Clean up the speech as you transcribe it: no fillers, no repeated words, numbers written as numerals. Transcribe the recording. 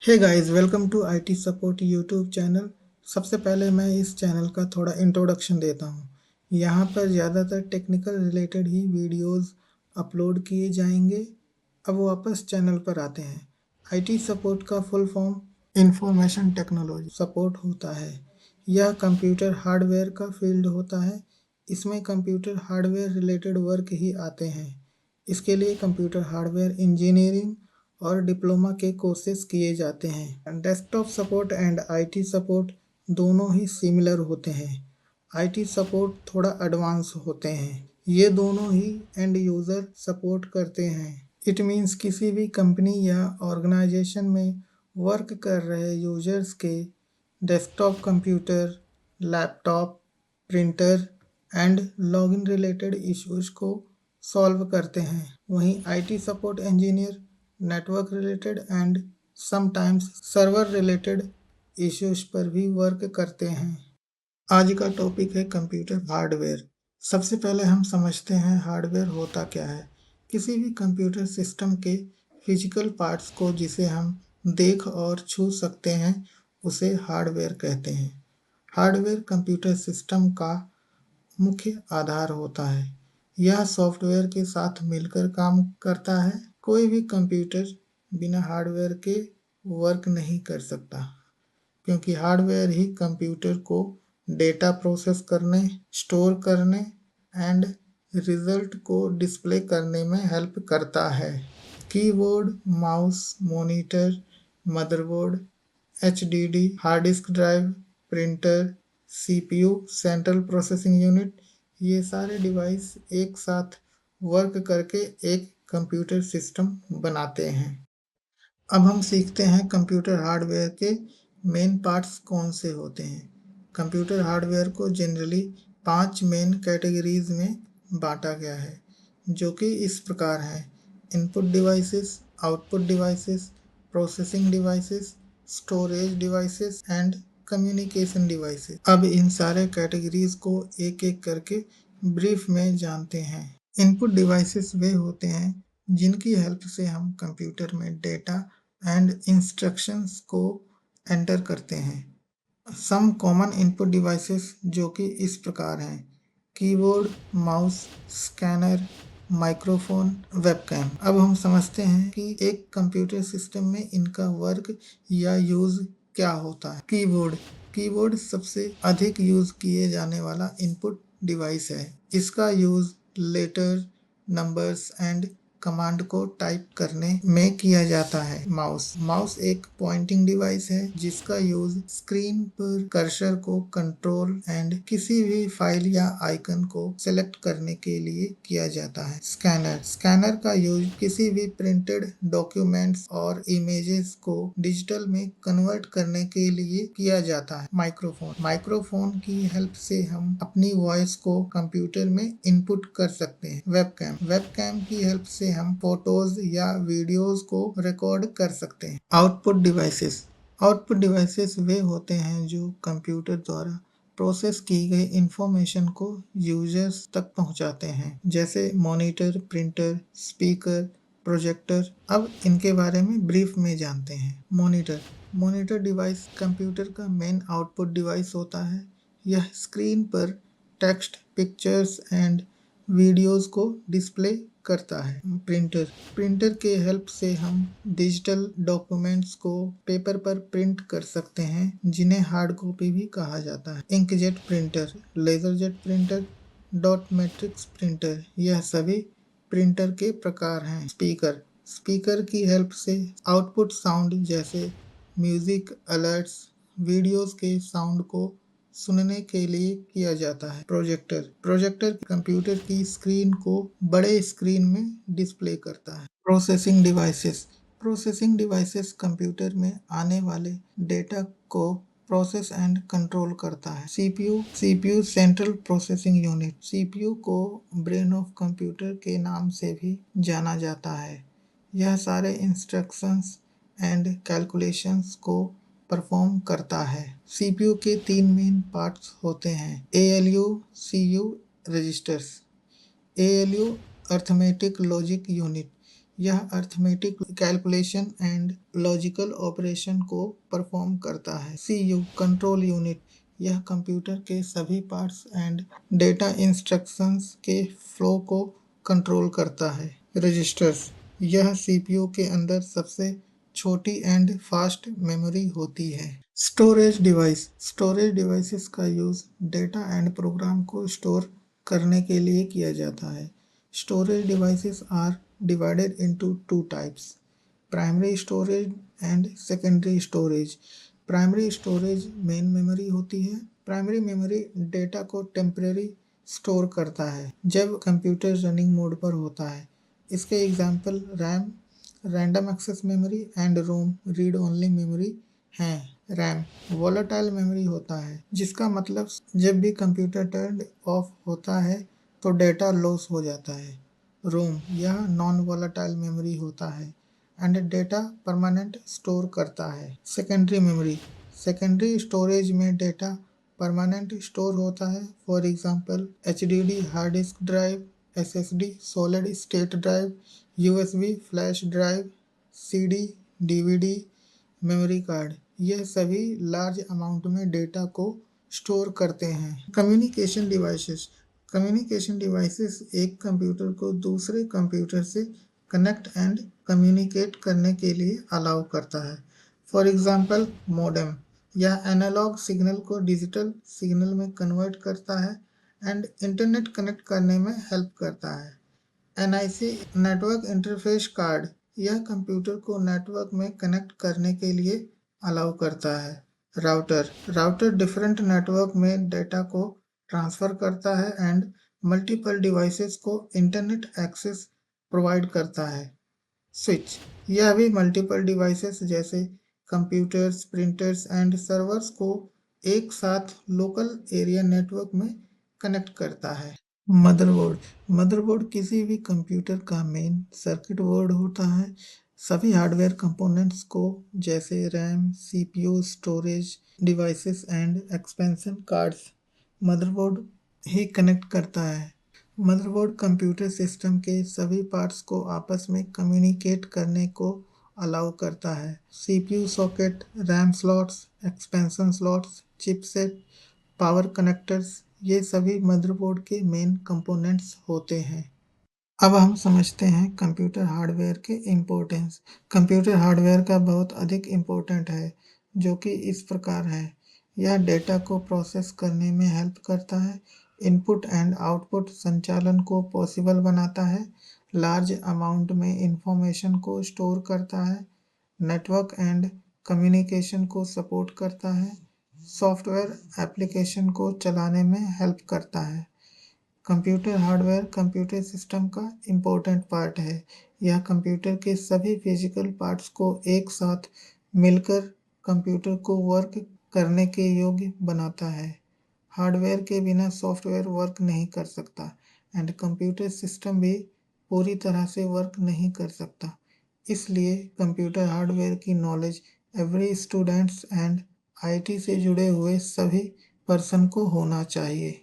Hey guys, welcome to IT support YouTube channel. सबसे पहले मैं इस चैनल का थोड़ा इंट्रोडक्शन देता हूँ। यहाँ पर ज़्यादातर टेक्निकल रिलेटेड ही वीडियोस अपलोड किए जाएंगे। अब वापस चैनल पर आते हैं। आईटी सपोर्ट का full form information technology support होता है। यह कंप्यूटर हार्डवेयर का फील्ड होता है। इसमें कंप्यूटर हार्डवेयर रिलेटेड वर्क ही आते हैं। इसके लिए कंप्यूटर हार्डवेयर इंजीनियरिंग और डिप्लोमा के कोर्सेज किए जाते हैं। Desktop support and IT support दोनों ही सिमिलर होते हैं। आईटी सपोर्ट थोड़ा एडवांस होते हैं। ये दोनों ही एंड यूज़र सपोर्ट करते हैं। इट मीन्स किसी भी कंपनी या ऑर्गेनाइजेशन में वर्क कर रहे यूजर्स के desktop computer, laptop, printer and login related issues को सॉल्व करते हैं। वहीं IT support engineer network related and sometimes server related issues पर भी वर्क करते हैं। आज का टॉपिक है कंप्यूटर हार्डवेयर। सबसे पहले हम समझते हैं हार्डवेयर होता क्या है। किसी भी कंप्यूटर सिस्टम के फिजिकल पार्ट्स को जिसे हम देख और छू सकते हैं उसे हार्डवेयर कहते हैं। हार्डवेयर कंप्यूटर सिस्टम का मुख्य आधार होता है। यह सॉफ्टवेयर के साथ मिलकर काम करता है। कोई भी कंप्यूटर बिना हार्डवेयर के वर्क नहीं कर सकता, क्योंकि हार्डवेयर ही कंप्यूटर को डेटा प्रोसेस करने, स्टोर करने एंड रिजल्ट को डिस्प्ले करने में हेल्प करता है। Keyboard, mouse, monitor, motherboard, HDD, hard disk drive, printer, CPU, central processing unit, ये सारे डिवाइस एक साथ वर्क करके एक कंप्यूटर सिस्टम बनाते हैं। अब हम सीखते हैं कंप्यूटर हार्डवेयर के मेन पार्ट्स कौन से होते हैं। कंप्यूटर हार्डवेयर को जनरली 5 मेन कैटेगरीज में बांटा गया है, जो कि इस प्रकार हैं: input devices, output devices, processing devices, storage devices and communication devices. अब इन सारे कैटेगरीज को एक एक करके ब्रीफ में जानते हैं। इनपुट डिवाइसेस वे होते हैं जिनकी हेल्प से हम कंप्यूटर में डेटा एंड इंस्ट्रक्शंस को एंटर करते हैं। सम कॉमन इनपुट डिवाइसेस जो कि इस प्रकार हैं: keyboard, mouse, scanner, microphone, webcam. अब हम समझते हैं कि एक कंप्यूटर सिस्टम में इनका वर्क या यूज क्या होता है। कीबोर्ड कीबोर्ड सबसे अधिक यूज किए जाने वाला इनपुट डिवाइस है। इसका use letter, numbers and command को टाइप करने में किया जाता है। माउस माउस एक पॉइंटिंग डिवाइस है जिसका यूज स्क्रीन पर कर्सर को कंट्रोल एंड किसी भी फाइल या आइकन को सेलेक्ट करने के लिए किया जाता है। स्कैनर स्कैनर का यूज किसी भी प्रिंटेड डॉक्यूमेंट्स और इमेजेस को डिजिटल में कन्वर्ट करने के लिए किया जाता है। माइक्रोफोन माइक्रोफोन की हेल्प से हम अपनी वॉइस को कंप्यूटर में इनपुट कर सकते हैं। वेबकैम की हेल्प से हम फोटोज या वीडियोस को रिकॉर्ड कर सकते हैं। आउटपुट डिवाइसेस वे होते हैं जो कंप्यूटर द्वारा प्रोसेस की गई इंफॉर्मेशन को यूजर्स तक पहुंचाते हैं, जैसे मॉनिटर, प्रिंटर, स्पीकर, प्रोजेक्टर। अब इनके बारे में ब्रीफ में जानते हैं। मॉनिटर डिवाइस कंप्यूटर का मेन आउटपुट डिवाइस होता है। यह स्क्रीन पर टेक्स्ट, पिक्चर्स एंड वीडियोस को डिस्प्ले करता है। प्रिंटर के हेल्प से हम डिजिटल डॉक्यूमेंट्स को पेपर पर प्रिंट कर सकते हैं, जिन्हें हार्ड कॉपी भी कहा जाता है। Inkjet printer, LaserJet printer, dot matrix printer, यह सभी प्रिंटर के प्रकार हैं। स्पीकर की हेल्प से आउटपुट साउंड जैसे म्यूजिक, अलर्ट्स, वीडियोस के साउंड को सुनने के लिए किया जाता है। प्रोजेक्टर कंप्यूटर की स्क्रीन को बड़े स्क्रीन में डिस्प्ले करता है। प्रोसेसिंग डिवाइसेस कंप्यूटर में आने वाले डेटा को प्रोसेस एंड कंट्रोल करता है। CPU central processing unit, CPU को ब्रेन ऑफ कंप्यूटर के नाम से भी जाना जाता है। यह सारे इंस्ट्रक्शंस एंड कैलकुलेशंस को परफॉर्म करता है। सीपीयू के 3 मेन पार्ट्स होते हैं: ALU, CU, registers. ALU arithmetic logic unit, यह arithmetic calculation and logical operation को परफॉर्म करता है। CU कंट्रोल यूनिट, यह कंप्यूटर के सभी पार्ट्स एंड डेटा इंस्ट्रक्शंस के फ्लो को कंट्रोल करता है। रजिस्टर्स, यह CPU के अंदर सबसे छोटी एंड फास्ट मेमोरी होती है। स्टोरेज डिवाइस, स्टोरेज डिवाइसेस का यूज़ डेटा एंड प्रोग्राम को स्टोर करने के लिए किया जाता है। Storage devices are divided into two types: primary storage and secondary storage. Primary storage main memory होती है। प्राइमरी मेमोरी डेटा को टेम्परेरी स्टोर करता है जब कंप्यूटर रनिंग मोड पर होता है। इसके example RAM, random access memory and ROM, read only memory हैं। रैम वोलेटाइल मेमोरी होता है, जिसका मतलब जब भी कंप्यूटर टर्न ऑफ होता है तो डेटा लॉस हो जाता है। रोम, यह नॉन वोलेटाइल मेमोरी होता है एंड डेटा परमानेंट स्टोर करता है। सेकेंडरी मेमोरी, सेकेंडरी स्टोरेज में डेटा परमानेंट स्टोर होता है। For example HDD hard disk drive, SSD solid state drive, USB flash drive, CD DVD memory card, यह सभी large amount में डेटा को store करते हैं। कम्युनिकेशन डिवाइसेस, कम्युनिकेशन डिवाइसेस एक कंप्यूटर को दूसरे कंप्यूटर से कनेक्ट एंड कम्युनिकेट करने के लिए अलाउ करता है। फॉर एग्जांपल मॉडेम, यह एनालॉग सिग्नल को डिजिटल सिग्नल में कन्वर्ट करता है एंड इंटरनेट कनेक्ट करने में हेल्प करता है। NIC नेटवर्क इंटरफेस कार्ड, यह कंप्यूटर को नेटवर्क में कनेक्ट करने के लिए अलाउ करता है। राउटर, राउटर डिफरेंट नेटवर्क में डेटा को ट्रांसफ़र करता है एंड मल्टीपल डिवाइसेस को इंटरनेट एक्सेस प्रोवाइड करता है। स्विच, यह भी मल्टीपल डिवाइसेस जैसे कंप्यूटर्स, प्रिंटर्स एंड सर्वर्स को एक साथ लोकल एरिया नेटवर्क में कनेक्ट करता है। मदरबोर्ड, मदरबोर्ड किसी भी कंप्यूटर का मेन सर्किट बोर्ड होता है। सभी हार्डवेयर कंपोनेंट्स को जैसे RAM, CPU, storage devices and expansion cards motherboard he connect करता है। मदरबोर्ड कंप्यूटर सिस्टम के सभी पार्ट्स को आपस में कम्युनिकेट करने को अलाउ करता है। CPU socket, RAM slots, expansion slots, chipset, power connectors, ये सभी मदरबोर्ड के मेन कंपोनेंट्स होते हैं। अब हम समझते हैं कंप्यूटर हार्डवेयर के इम्पोर्टेंस। कंप्यूटर हार्डवेयर का बहुत अधिक इम्पोर्टेंट है, जो कि इस प्रकार है। यह डेटा को प्रोसेस करने में हेल्प करता है। इनपुट एंड आउटपुट संचालन को पॉसिबल बनाता है। लार्ज अमाउंट में इंफॉर्मेशन को स्टोर करता है। नेटवर्क एंड कम्युनिकेशन को सपोर्ट करता है। सॉफ्टवेयर एप्लीकेशन को चलाने में हेल्प करता है। कंप्यूटर हार्डवेयर कंप्यूटर सिस्टम का इम्पोर्टेंट पार्ट है। यह कंप्यूटर के सभी फिजिकल पार्ट्स को एक साथ मिलकर कंप्यूटर को वर्क करने के योग्य बनाता है। हार्डवेयर के बिना सॉफ्टवेयर वर्क नहीं कर सकता एंड कंप्यूटर सिस्टम भी पूरी तरह से वर्क नहीं कर सकता। इसलिए कंप्यूटर हार्डवेयर की knowledge every students and IT से जुड़े हुए सभी पर्सन को होना चाहिए।